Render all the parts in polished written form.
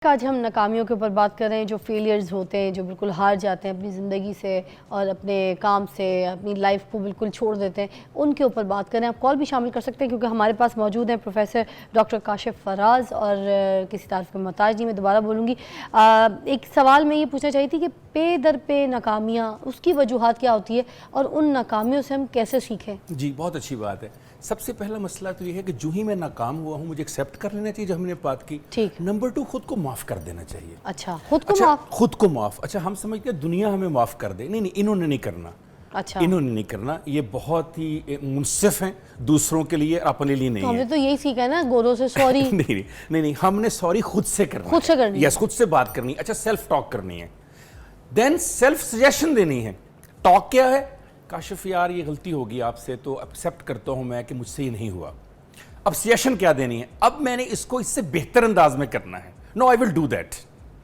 आज हम नाकामियों के ऊपर बात कर रहे हैं, जो फेलियर्स होते हैं, जो बिल्कुल हार जाते हैं अपनी ज़िंदगी से और अपने काम से, अपनी लाइफ को बिल्कुल छोड़ देते हैं, उनके ऊपर बात करें। आप कॉल भी शामिल कर सकते हैं क्योंकि हमारे पास मौजूद हैं प्रोफेसर डॉक्टर काशिफ फराज और किसी तारीफ के मोहताज नहीं, मैं दोबारा बोलूँगी। एक सवाल मैं ये पूछना चाहिए थी कि पे दर पे नाकामियाँ, उसकी वजूहात क्या होती है और उन नाकामियों से हम कैसे सीखें? जी, बहुत अच्छी बात है। सबसे पहला मसला तो ये है कि जो ही मैं नाकाम हुआ हूँ मुझे एक्सेप्ट कर लेना चाहिए, जो हमने बात की। ठीक। नंबर 2, खुद को माफ़ कर देना चाहिए। अच्छा, खुद को माफ़? खुद को माफ़। अच्छा, हम समझते हैं दुनिया हमें माफ़ कर दे। नहीं, इन्होंने नहीं करना। अच्छा, इन्होंने नहीं करना। ये बहुत ही मुनसिफ हैं दूसरों के लिए, अपने लिए नहीं है। हमने तो यही सीखा है ना, गोरों से सॉरी। नहीं, हमने सॉरी खुद से करना। खुद से करनी है। यस, खुद से बात करनी है। अच्छा, सेल्फ टॉक करनी है, देन सेल्फ सजेशन देनी है। टॉक क्या है? काशिफ यार ये गलती होगी आपसे, तो एक्सेप्ट करता हूं मैं कि मुझसे ये नहीं हुआ। अब सजेशन क्या देनी है? अब मैंने इसको इससे बेहतर अंदाज में करना है। No, I will do that.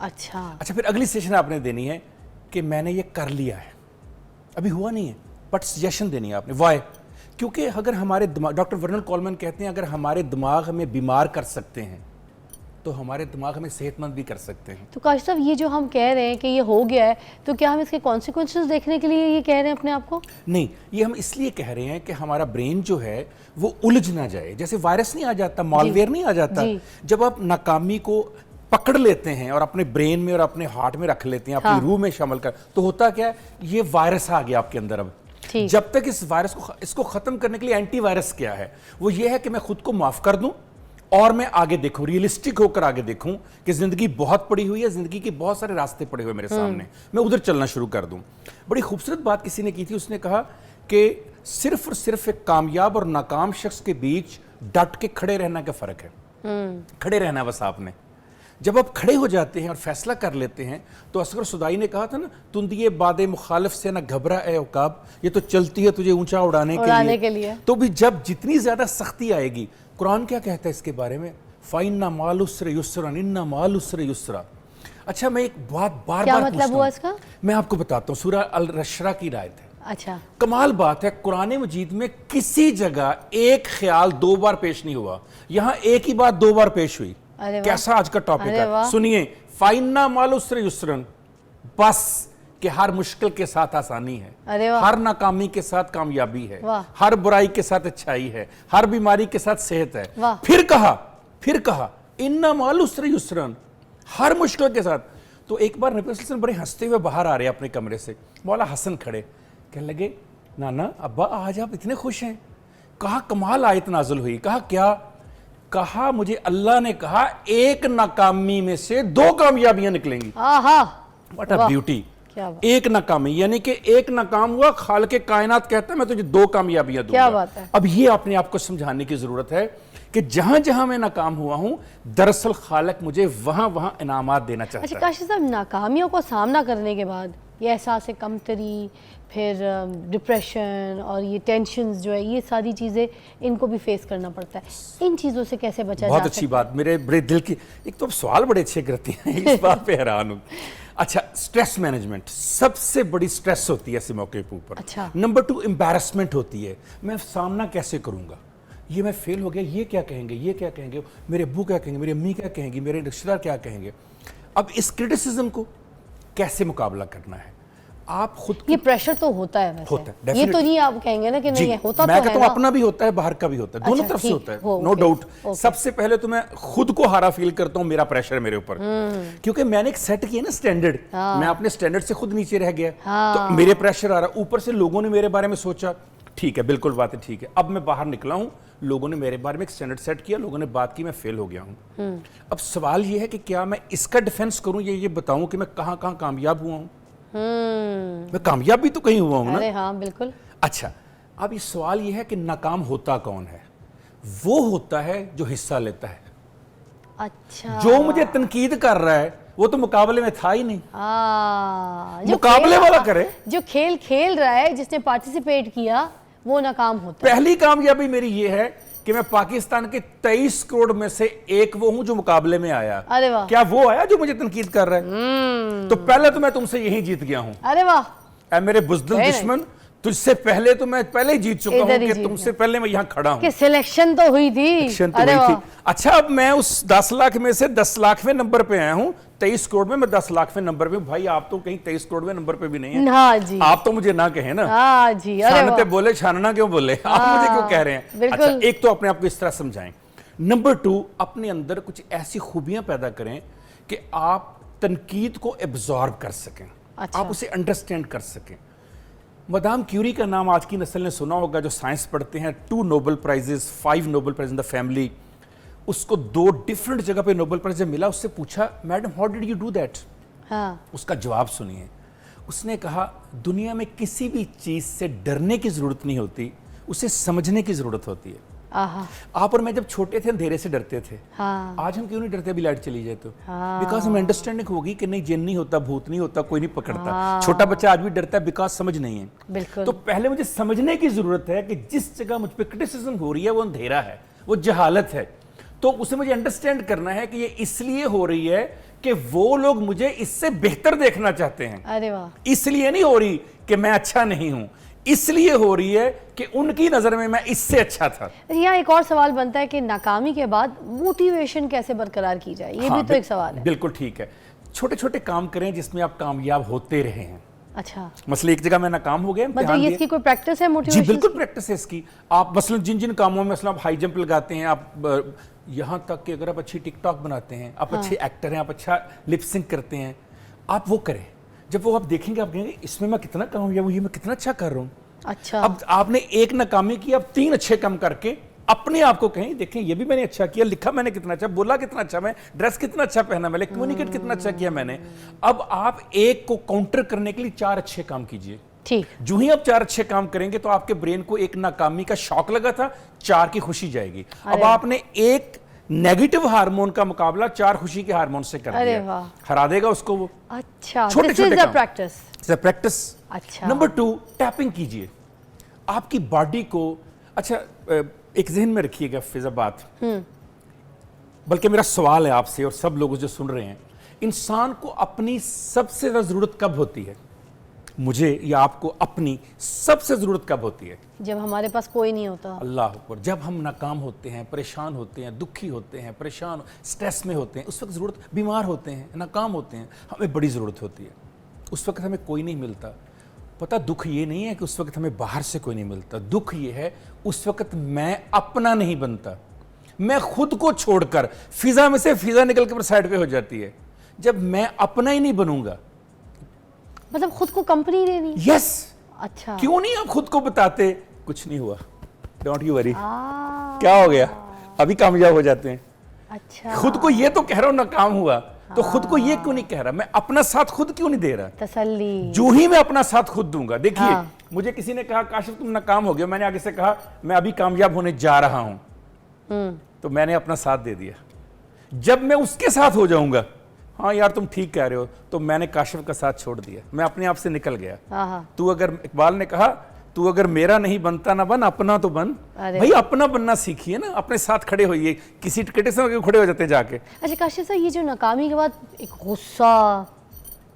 अच्छा, फिर अगली सजेशन आपने देनी है कि मैंने ये कर लिया है, अभी हुआ नहीं है, बट सजेशन देनी है आपने। वाई? क्योंकि अगर हमारे दिमाग, डॉक्टर वर्नल कॉलमैन कहते हैं, अगर हमारे दिमाग हमें बीमार कर सकते हैं तो हमारे दिमाग हमें सेहतमंद भी कर सकते हैं। तो काशिफ साहब, ये जो हम कह रहे हैं कि ये हो गया है, तो क्या हम इसके कॉन्सिक्वेंसेस देखने के लिए ये कह रहे हैं अपने आप को? नहीं, ये हम इसलिए कह रहे हैं कि हमारा ब्रेन जो है वो उलझ ना जाए। जैसे वायरस नहीं आ जाता, मॉलवेयर नहीं आ जाता। जब आप नाकामी को पकड़ लेते हैं और अपने ब्रेन में और अपने हार्ट में रख लेते हैं, अपनी रूह में शामिल कर, तो होता क्या है, ये वायरस आ गया आपके अंदर। अब जब तक इस वायरस को, इसको खत्म करने के लिए एंटीवायरस क्या है, वो ये है कि मैं खुद को माफ कर दूं और मैं आगे देखूं, रियलिस्टिक होकर आगे देखूं कि जिंदगी बहुत पड़ी हुई है, जिंदगी के बहुत सारे रास्ते पड़े हुए मेरे सामने, मैं उधर चलना शुरू कर दूं। बड़ी खूबसूरत बात किसी ने की थी, उसने कहा कि सिर्फ और सिर्फ एक कामयाब और नाकाम शख्स के बीच डट के खड़े रहना का फर्क है। खड़े रहना बस आपने। जब आप खड़े हो जाते हैं और फैसला कर लेते हैं, तो असगर सुदाई ने कहा था ना, तुंदिए बादे मुखालिफ से ना घबरा ए उकाब, ये तो चलती है तुझे ऊंचा उड़ाने के लिए। तो भी जब जितनी ज्यादा सख्ती आएगी, कुरान क्या कहता है इसके बारे में? फाइन्ना माल उसरे युस्रा इन्ना माल उसरे युस्रा। अच्छा, मैं एक बात बार क्या बार मतलब हुआ इसका? मैं आपको बताता हूँ, सूरह अल रशरा की आयत है। अच्छा, कमाल बात है, कुरान मजीद में किसी जगह एक ख्याल 2 बार पेश नहीं हुआ, यहां एक ही बात 2 बार पेश हुई। कैसा आज का टॉपिक है, सुनिए। फाइन्ना माल उसरे युस्रन, बस कि हर मुश्किल के साथ आसानी है, हर नाकामी के साथ कामयाबी है, हर बुराई के साथ अच्छाई है, हर बीमारी के साथ सेहत है। फिर कहा इन्ना माल उसरे युस्रन, हर मुश्किल के साथ। तो एक बार नबी सल्लल्लाहु अलैहि वसल्लम बड़े हंसते हुए बाहर आ रहे अपने कमरे से, मौला हसन खड़े, कहने लगे, नाना अब्बा आज आप इतने खुश हैं? कहा कमाल आयत नाज़िल हुई। कहा क्या? कहा मुझे अल्लाह ने कहा एक नाकामी में से 2 कामयाबियां निकलेंगी। What a beauty. एक नाकामी यानी कि एक नाकाम हुआ, खालिक कायनात कहता है मैं तुझे 2 कामयाबियां दूंगा। क्या बात है। अब ये अपने आप को समझाने की जरूरत है कि जहां जहां मैं नाकाम हुआ हूं, दरअसल खालिक मुझे वहां वहां इनामात देना चाहता है। अच्छा काशिफ साहब, नाकामियों को सामना करने के बाद ये एहसास कमतरी, फिर डिप्रेशन और ये टेंशन्स जो है, ये सारी चीज़ें इनको भी फेस करना पड़ता है। इन चीज़ों से कैसे बचा जा सकता है? बहुत अच्छी बात, मेरे बड़े दिल की। एक तो सवाल बड़े अच्छे करती हैं, इस बात पे हैरान हूँ। अच्छा, स्ट्रेस मैनेजमेंट सबसे बड़ी स्ट्रेस होती है ऐसे मौके के ऊपर। अच्छा। नंबर 2, एम्बैरसमेंट होती है, मैं सामना कैसे करूंगा, ये मैं फेल हो गया, ये क्या कहेंगे, ये क्या कहेंगे, मेरे अब्बू क्या कहेंगे, मेरी अम्मी क्या कहेंगी, मेरे रिश्तेदार क्या कहेंगे। अब इस क्रिटिसिज्म को कैसे मुकाबला करना है? आप खुद, ये प्रेशर तो होता है वैसे, होता है, ये तो नहीं आप कहेंगे ना कि नहीं है, होता मैं तो कहता हूं अपना भी होता है, बाहर का भी होता है, दोनों तरफ से होता है, नो डाउट। सबसे पहले तो मैं खुद को हारा फील करता हूं, मेरा प्रेशर मेरे ऊपर, क्योंकि मैंने एक सेट किया ना स्टैंडर्ड, मैं अपने स्टैंडर्ड से खुद नीचे रह गया, तो मेरे प्रेशर आ रहा। ऊपर से लोगों ने मेरे बारे में सोचा, ठीक है, बिल्कुल बात है, ठीक है। अब मैं बाहर निकला हूं, लोगों ने मेरे बारे में एक स्टैंडर्ड सेट किया, लोगों ने बात की, मैं फेल हो गया हूं। अब सवाल यह है कि क्या मैं इसका डिफेंस करूं, ये बताऊं कि मैं कहां कहां कामयाब हुआ हूं। मैं कामयाब भी तो कहीं हुआ हूं ना। अरे हाँ, बिल्कुल। अच्छा, अब ये सवाल ये है कि नाकाम होता कौन है? वो होता है जो हिस्सा लेता है। अच्छा, जो मुझे तनकीद कर रहा है वो तो मुकाबले में था ही नहीं। मुकाबले वाला करे, जो खेल खेल रहा है, जिसने पार्टिसिपेट किया, वो नाकाम होता है। पहली कामयाबी मेरी ये है कि मैं पाकिस्तान के 23 करोड़ में से एक वो हूं जो मुकाबले में आया। अरे वाह। क्या वो आया जो मुझे तनकीद कर रहा है? तो पहले तो मैं तुमसे यही जीत गया हूं। अरे वाह। मेरे बुज़दिल दुश्मन, तुझसे पहले तो मैं पहले ही जीत चुका हूँ इधर ही कि जीत तुमसे पहले मैं यहाँ खड़ा हूँ। कि सिलेक्शन तो हुई थी। सिलेक्शन तो अरे हुई थी। वाह। अच्छा, अब मैं उस 10 लाख में से 10 लाखवें नंबर पे आया हूँ, 23 करोड़ में मैं 10 लाखवें नंबर पे। भाई आप तो कहीं 23 करोड़वें नंबर पे भी नहीं है। हाँ जी, आप तो मुझे ना कहें ना। हाँ जी, अरे छानते वाह। बोले छानना क्यों बोले, आप मुझे क्यों कह रहे हैं। बिल्कुल। अच्छा, एक तो अपने आप को इस तरह समझाएं। नंबर 2, अपने अंदर कुछ ऐसी खूबियां पैदा करें कि आप तनकीद को एब्जॉर्ब कर सकें। अच्छा। आप उसे अंडरस्टैंड कर सकें। मदाम क्यूरी का नाम आज की नस्ल ने सुना होगा, जो साइंस पढ़ते हैं। 2 Nobel prizes, 5 Nobel prize in the family. उसको 2 डिफरेंट जगह पे नोबेल प्राइज मिला। उससे पूछा, madam how did you do that? हाँ। उसका जवाब सुनिए। उसने कहा, दुनिया में किसी भी चीज से डरने की जरूरत नहीं होती, उसे समझने की जरूरत होती है। आहा। आप और मैं जब छोटे थे अंधेरे से डरते थे। हाँ। आज हम क्यों नहीं डरते अभी लाइट चली जाए तो? हाँ। बिकॉज हमें अंडरस्टैंडिंग होगी कि नहीं, जिन नहीं होता, भूत नहीं होता, कोई नहीं पकड़ता। छोटा बच्चा आज भी डरता है बिकॉज समझ नहीं है। बिल्कुल। तो पहले मुझे समझने की जरूरत है कि जिस जगह मुझ पर क्रिटिसिज्म हो रही है वो अंधेरा है, वो जहालत है। तो उसे मुझे अंडरस्टैंड करना है कि ये इसलिए हो रही है कि वो लोग मुझे इससे बेहतर देखना चाहते हैं। अरे वाह। इसलिए नहीं हो रही कि मैं अच्छा नहीं हूं, इसलिए हो रही है कि उनकी नजर में मैं इससे अच्छा था। यहाँ एक और सवाल बनता है कि नाकामी के बाद मोटिवेशन कैसे बरकरार की जाए, ये भी तो एक सवाल है। बिल्कुल ठीक है। छोटे छोटे काम करें जिसमें आप कामयाब होते रहे हैं। अच्छा, मसले एक जगह में नाकाम हो गए, मतलब ये इसकी कोई प्रैक्टिस है जी मोटिवेशन? बिल्कुल प्रैक्टिस है इसकी। आप मसलन जिन जिन कामों में मसलन आप हाई जंप लगाते हैं, आप यहाँ तक कि अगर आप अच्छी टिकटॉक बनाते हैं, आप अच्छे एक्टर हैं, आप अच्छा लिप सिंक करते हैं, आप वो करें। जब वो आप देखेंगे, आप कहेंगे इसमें मैं कितना कामयाब हूँ, ये मैं कितना अच्छा कर रहा हूँ। अच्छा। अब आपने एक नाकामी की, अब 3 अच्छे काम करके अपने आप को कहें, देखें ये भी मैंने अच्छा किया, लिखा मैंने कितना अच्छा, बोला कितना अच्छा, मैं ड्रेस कितना अच्छा पहना, मैंने कम्युनिकेट कितना अच्छा किया मैंने। अब आप एक को काउंटर करने के लिए 4 अच्छे काम कीजिए। ठीक। जो ही आप 4 अच्छे काम करेंगे तो आपके ब्रेन को एक नाकामी का शॉक लगा था, 4 की खुशी जाएगी। अब आपने एक नेगेटिव हार्मोन का मुकाबला 4 खुशी के हार्मोन से कर दिया, हरा देगा उसको वो। अच्छा, छोटे छोटे प्रैक्टिस। अच्छा। नंबर 2, टैपिंग कीजिए आपकी बॉडी को। अच्छा, एक जहन में रखिएगा फिजा बात, बल्कि मेरा सवाल है आपसे और सब लोग जो सुन रहे हैं, इंसान को अपनी सबसे ज्यादा जरूरत कब होती है? मुझे या आपको अपनी सबसे जरूरत कब होती है? जब हमारे पास कोई नहीं होता। अल्लाह अकबर। जब हम नाकाम होते हैं, परेशान होते हैं, दुखी होते हैं, परेशान स्ट्रेस में होते हैं, उस वक्त जरूरत, बीमार होते हैं, नाकाम होते हैं, हमें बड़ी जरूरत होती है। उस वक्त हमें कोई नहीं मिलता। पता, दुख ये नहीं है कि उस वक्त हमें बाहर से कोई नहीं मिलता, दुख ये है उस वक्त मैं अपना नहीं बनता, मैं खुद को छोड़कर फिजा में से फिजा निकल कर साइड पे हो जाती है। जब मैं अपना ही नहीं बनूंगा, मतलब खुद को कंपनी देनी। यस। अच्छा। क्यों नहीं आप खुद को बताते कुछ नहीं हुआ, डोंट यू वरी, क्या हो गया, अभी कामयाब हो जाते हैं। अच्छा। खुद को ये तो कह रहा हूं नाकाम हुआ, तो खुद को ये क्यों नहीं कह रहा, मैं अपना साथ खुद क्यों नहीं दे रहा? तसल्ली। जो ही मैं अपना साथ खुद दूंगा। देखिए, मुझे किसी ने कहा काशिफ तुम नाकाम हो गए, मैंने आगे से कहा मैं अभी कामयाब होने जा रहा हूं, तो मैंने अपना साथ दे दिया। जब मैं उसके साथ हो जाऊंगा, हाँ यार तुम ठीक कह रहे हो, तो मैंने काशिफ का साथ छोड़ दिया, मैं अपने आप से निकल गया। तू अगर, इकबाल ने कहा, तू अगर मेरा नहीं बनता ना बन, अपना तो बन। भाई अपना बनना सीखिए ना, अपने साथ खड़े होइए, किसी क्रिटिसिज्म के खड़े हो जाते जाके। अच्छा काशिफ साहब, ये जो नाकामी के बाद एक गुस्सा,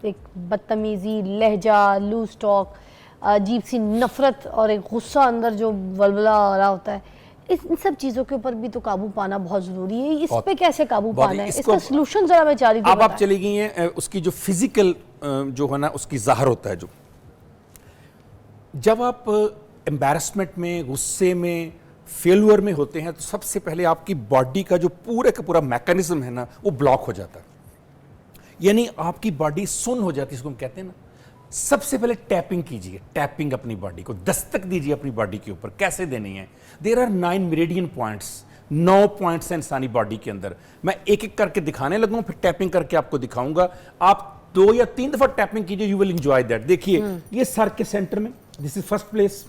एक बदतमीजी, लहजा, लूज टॉक, अजीब सी नफरत और एक गुस्सा अंदर जो वलवला आ रहा होता है, इन सब चीज़ों के ऊपर भी तो काबू पाना बहुत ज़रूरी है। इस पे कैसे काबू पाना है, इसका सलूशन ज़रा मैं चाह रही थी। अब आप चली गई हैं, उसकी जो फिजिकल जो है ना, उसकी ज़ाहिर होता है जो, जब आप एम्बैरसमेंट में, गुस्से में, फेलियर में होते हैं, तो सबसे पहले आपकी बॉडी का जो पूरे का पूरा मैकेनिज्म है ना, वो ब्लॉक हो जाता है, यानी आपकी बॉडी सुन्न हो जाती है, इसको हम कहते हैं ना। सबसे पहले टैपिंग कीजिए, टैपिंग अपनी बॉडी को, दस्तक दीजिए अपनी बॉडी के ऊपर। कैसे देनी है? There are 9 meridian points, 9 points हैं इंसानी बॉडी के अंदर। मैं एक एक करके दिखाने लगूँ, फिर टैपिंग करके आपको दिखाऊंगा। आप 2 या 3 दफा टैपिंग कीजिए, यू विल एंजॉय दैट। देखिए, ये सर के सेंटर में, दिस इज फर्स्ट प्लेस,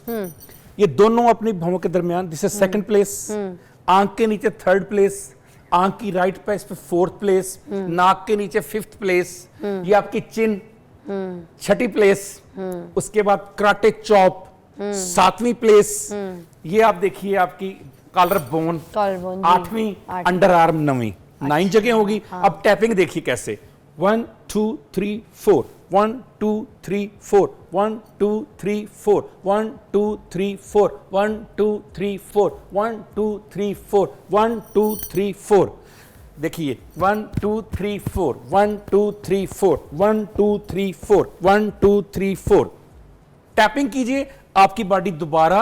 ये दोनों अपनी भौहों के दरमियान, दिस इज सेकंड प्लेस, आंख के नीचे 3rd प्लेस, आंख की राइट पे इस पे 4th प्लेस, नाक के नीचे 5th प्लेस, ये आपकी चिन 6ठी प्लेस, उसके बाद कराटे चॉप 7वीं प्लेस, ये आप देखिए आपकी कॉलर बोन 8वीं, अंडर आर्म 9वीं, 9 जगह होगी। अब टैपिंग देखिए कैसे, 1 2 3 4 1 2 3 4 1 2 3 4 1 2 3 4 1 2 3 4 1 2 3 4 1 2 3 4 देखिए 1 2 3 4 1 2 3 4 1 2 3 4 1 2 3 4 टैपिंग कीजिए, आपकी बॉडी दोबारा,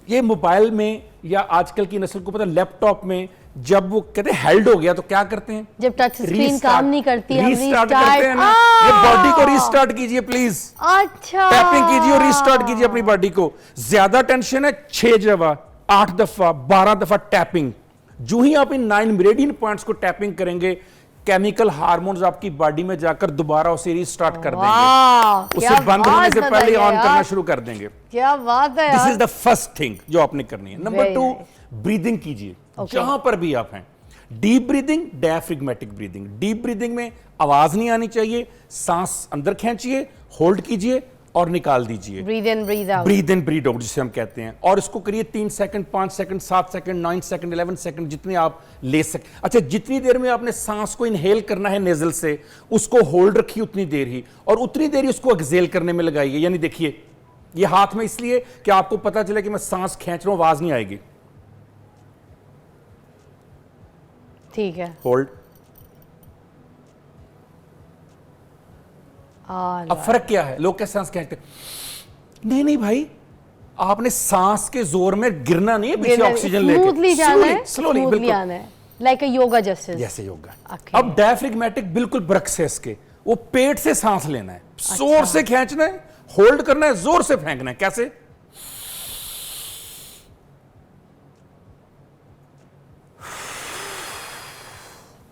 ये मोबाइल में या आजकल की नस्ल को पता लैपटॉप में जब वो कहते हैं हेल्ड हो गया तो क्या करते हैं, जब टच स्क्रीन काम नहीं करती है, रीस्टार्ट करते हैं ना, ये बॉडी को रीस्टार्ट कीजिए प्लीज। अच्छा, टैपिंग कीजिए और रीस्टार्ट कीजिए अपनी बॉडी को। ज्यादा टेंशन है 6 दफा 8 दफा 12 दफा टैपिंग। जो ही आप इन 9 मेरिडियन पॉइंट्स को टैपिंग करेंगे, केमिकल हार्मोन्स आपकी बॉडी में जाकर दोबारा उसे रीस्टार्ट कर देंगे, उसे बंद होने से पहले ऑन करना शुरू कर देंगे। क्या बात है, this is the first thing जो आपने करनी है। नंबर 2, ब्रीदिंग कीजिए जहां पर भी आप हैं। Deep breathing, diaphragmatic breathing. Deep breathing में आवाज नहीं आनी चाहिए, सांस अंदर खींचिए, होल्ड कीजिए और निकाल दीजिए। Breathe in breathe out, breathe in breathe out जिसे हम कहते हैं। और इसको करिए 3 second, 5 second, 7 second, 9 second, 11 second, जितने आप ले सकें। अच्छा, जितनी देर में आपने सांस को इनहेल करना है नेजल से, उसको होल्ड रखिए उतनी देर ही, और उतनी देर ही उसको एक्सहेल करने में लगाइए। यानी देखिए, ये हाथ में इसलिए कि आपको पता चले कि मैं सांस खींच रहा हूं, आवाज नहीं आएगी। ठीक है, होल्ड। अब फर्क क्या है, लोग क्या सांस खींचते हैं? नहीं नहीं भाई, आपने सांस के जोर में गिरना नहीं है, पीछे ऑक्सीजन लेके स्लोली बिल्कुल लाइक अ योगा जैसे योगा। अब डायफ्रिग्मेटिक बिल्कुल बरक्स है इसके, वो पेट से सांस लेना है, जोर से खींचना है, होल्ड करना है, जोर से फेंकना है। कैसे?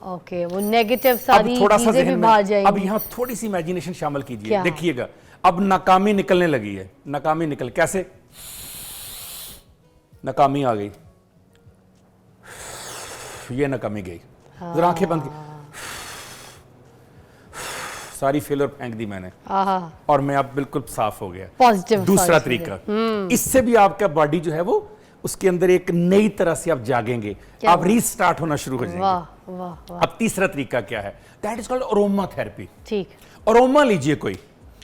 ओके, वो नेगेटिव सारी चीजें भी बाहर जाएंगी। अब यहां थोड़ी सी इमेजिनेशन शामिल कीजिए, देखिएगा अब नाकामी निकलने लगी है। नाकामी निकल कैसे? नाकामी आ गई, ये नाकामी गई, जरा आंखें बंद की, सारी फेलर फेंक दी मैंने और मैं अब बिल्कुल साफ हो गया। पॉजिटिव। दूसरा तरीका, इससे भी आपका बॉडी जो है वो उसके अंदर एक नई तरह से आप जागेंगे, आप रीस्टार्ट होना शुरू हो जाएंगे। वाह वाह वाह। अब तीसरा तरीका क्या है? That is called aroma therapy. ठीक, अरोमा लीजिए कोई।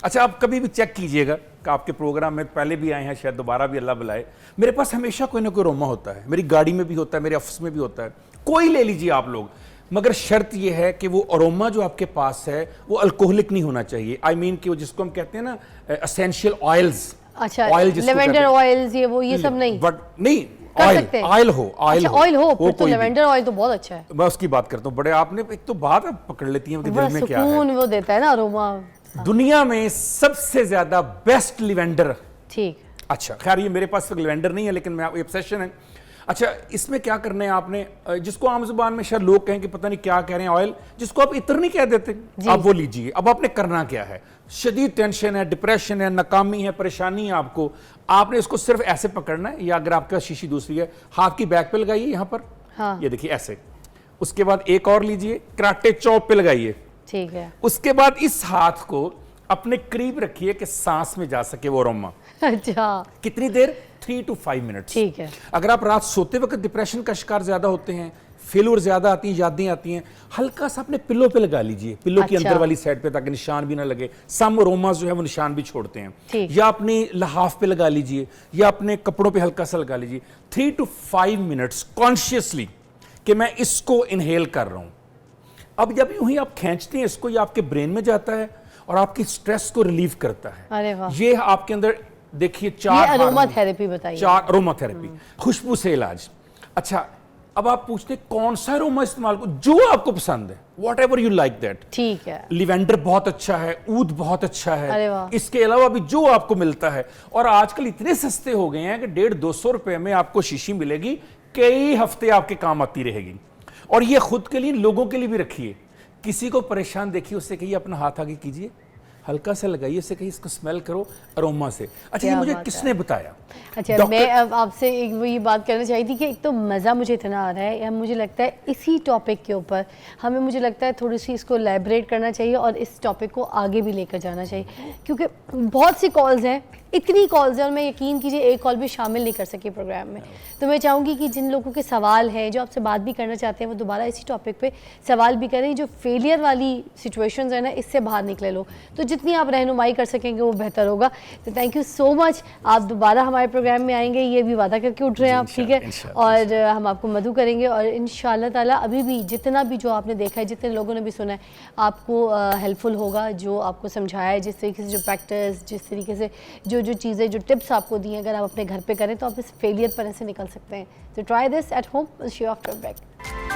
अच्छा, आप कभी भी चेक कीजिएगा कि आपके प्रोग्राम में पहले भी आए हैं, शायद दोबारा भी अल्लाह बुलाए, मेरे पास हमेशा कोई ना कोई अरोमा होता है। मेरी गाड़ी में भी होता है, मेरे ऑफिस में भी होता है, कोई ले लीजिए आप लोग, मगर शर्त यह है कि वो अरोमा जो आपके पास है वो अल्कोहलिक नहीं होना चाहिए। आई मीन कि वो जिसको हम कहते हैं ना एसेंशियल ऑयल्स। अच्छा, लेवेंडर ऑयल्स, ये सब नहीं, बट नहीं, ऑयल हो, ऑयल हो तो लेवेंडर ऑयल तो बहुत अच्छा है। मैं उसकी बात करता हूँ। बड़े आपने एक तो बात पकड़ लेती है कि दिल में क्या है, सुकून वो देता है ना अरोमा। दुनिया में सबसे ज्यादा बेस्ट लिवेंडर। ठीक, अच्छा, खैर ये मेरे पास लिवेंडर नहीं है, लेकिन मैं ऑब्सेशन है। अच्छा, इसमें क्या करना है आपने, जिसको आम जुबान में शायद लोग कहें कि पता नहीं क्या कह रहे हैं, ऑयल, जिसको आप इत्र नहीं कह देते, आप वो लीजिए। अब आपने करना क्या है? शदीद टेंशन है, डिप्रेशन है, नाकामी है, परेशानी है आपको, आपने इसको सिर्फ ऐसे पकड़ना है, या अगर आपके पास शीशी दूसरी है, हाथ की बैक पे लगाइए यहां पर। हाँ। ये देखिए ऐसे। उसके बाद एक और लीजिए, कराटे चौप पे लगाइए। ठीक है। उसके बाद इस हाथ को अपने करीब रखिए कि सांस में जा सके वो अरोमा। अच्छा, कितनी देर? 3 to 5 मिनट्स। ठीक है। अगर आप रात सोते वक्त डिप्रेशन का शिकार ज्यादा होते हैं, फेलुअर ज्यादा आती है, यादें आती हैं, हल्का सा अपने पिल्लो पे लगा लीजिए, पिल्लो की अंदर वाली साइड पे, ताकि निशान भी ना लगे। सम अरोमा जो है वो निशान भी छोड़ते हैं। या अपनी लहाफ पे लगा लीजिए, या अपने कपड़ों पे हल्का सा लगा लीजिए। 3 to 5 मिनट्स कॉन्शियसली कि मैं इसको इनहेल कर रहा हूं। अब जब यूं ही आप खींचते हैं इसको, ये आपके ब्रेन में जाता है और आपकी स्ट्रेस को रिलीव करता है। अरे वाह। ये आपके अंदर देखिए 4 अरोमा थेरेपी बताइए। 4 अरोमा थेरेपी, खुशबू से इलाज। अच्छा, अब आप पूछते हैं कौन सा अरोमा इस्तेमाल को, जो आपको पसंद है, what ever you like that. ठीक है। लिवेंडर बहुत अच्छा है, ऊद बहुत अच्छा है। अरे वाह। इसके अलावा भी जो आपको मिलता है, और आजकल इतने सस्ते हो गए हैं कि 150-200 रुपए में आपको शीशी मिलेगी, कई हफ्ते आपके काम आती रहेगी। और ये खुद के लिए, लोगों के लिए भी रखिए। किसी को परेशान देखिए, उससे कहिए अपना हाथ आगे कीजिए, हल्का सा लगाइए, उससे कहिए इसको स्मेल करो अरोमा से। अच्छा, ये मुझे किसने बताया? अच्छा, मैं अब आपसे एक वो ये बात करना चाहिए थी कि एक तो मज़ा मुझे इतना आ रहा है, मुझे लगता है इसी टॉपिक के ऊपर हमें, मुझे लगता है थोड़ी सी इसको एलैबोरेट करना चाहिए और इस टॉपिक को आगे भी लेकर जाना चाहिए, क्योंकि बहुत सी कॉल्स हैं इतनी कॉल्स हैं और मैं यकीन कीजिए एक कॉल भी शामिल नहीं कर सकी प्रोग्राम में। तो मैं चाहूँगी कि जिन लोगों के सवाल हैं, जो आपसे बात भी करना चाहते हैं, वो दोबारा इसी टॉपिक पे सवाल भी करें। जो फेलियर वाली सिचुएशंस है ना, इससे बाहर निकले लोग, तो जितनी आप रहनुमाई कर सकेंगे वो बेहतर होगा। तो थैंक यू सो मच, आप दोबारा हमारे प्रोग्राम में आएंगे, ये भी वादा करके उठ रहे हैं आप, ठीक है? और हम आपको मदद करेंगे और इंशाल्लाह ताला अभी भी जितना भी जो आपने देखा है, जितने लोगों ने भी सुना है, आपको हेल्पफुल होगा। जो आपको समझाया है, जिस तरीके से जो प्रैक्टिस, जिस तरीके से जो चीज़ें, जो टिप्स आपको दी हैं, अगर आप अपने घर पे करें तो आप इस फेलियर पर से निकल सकते हैं। तो try this at home, she after break.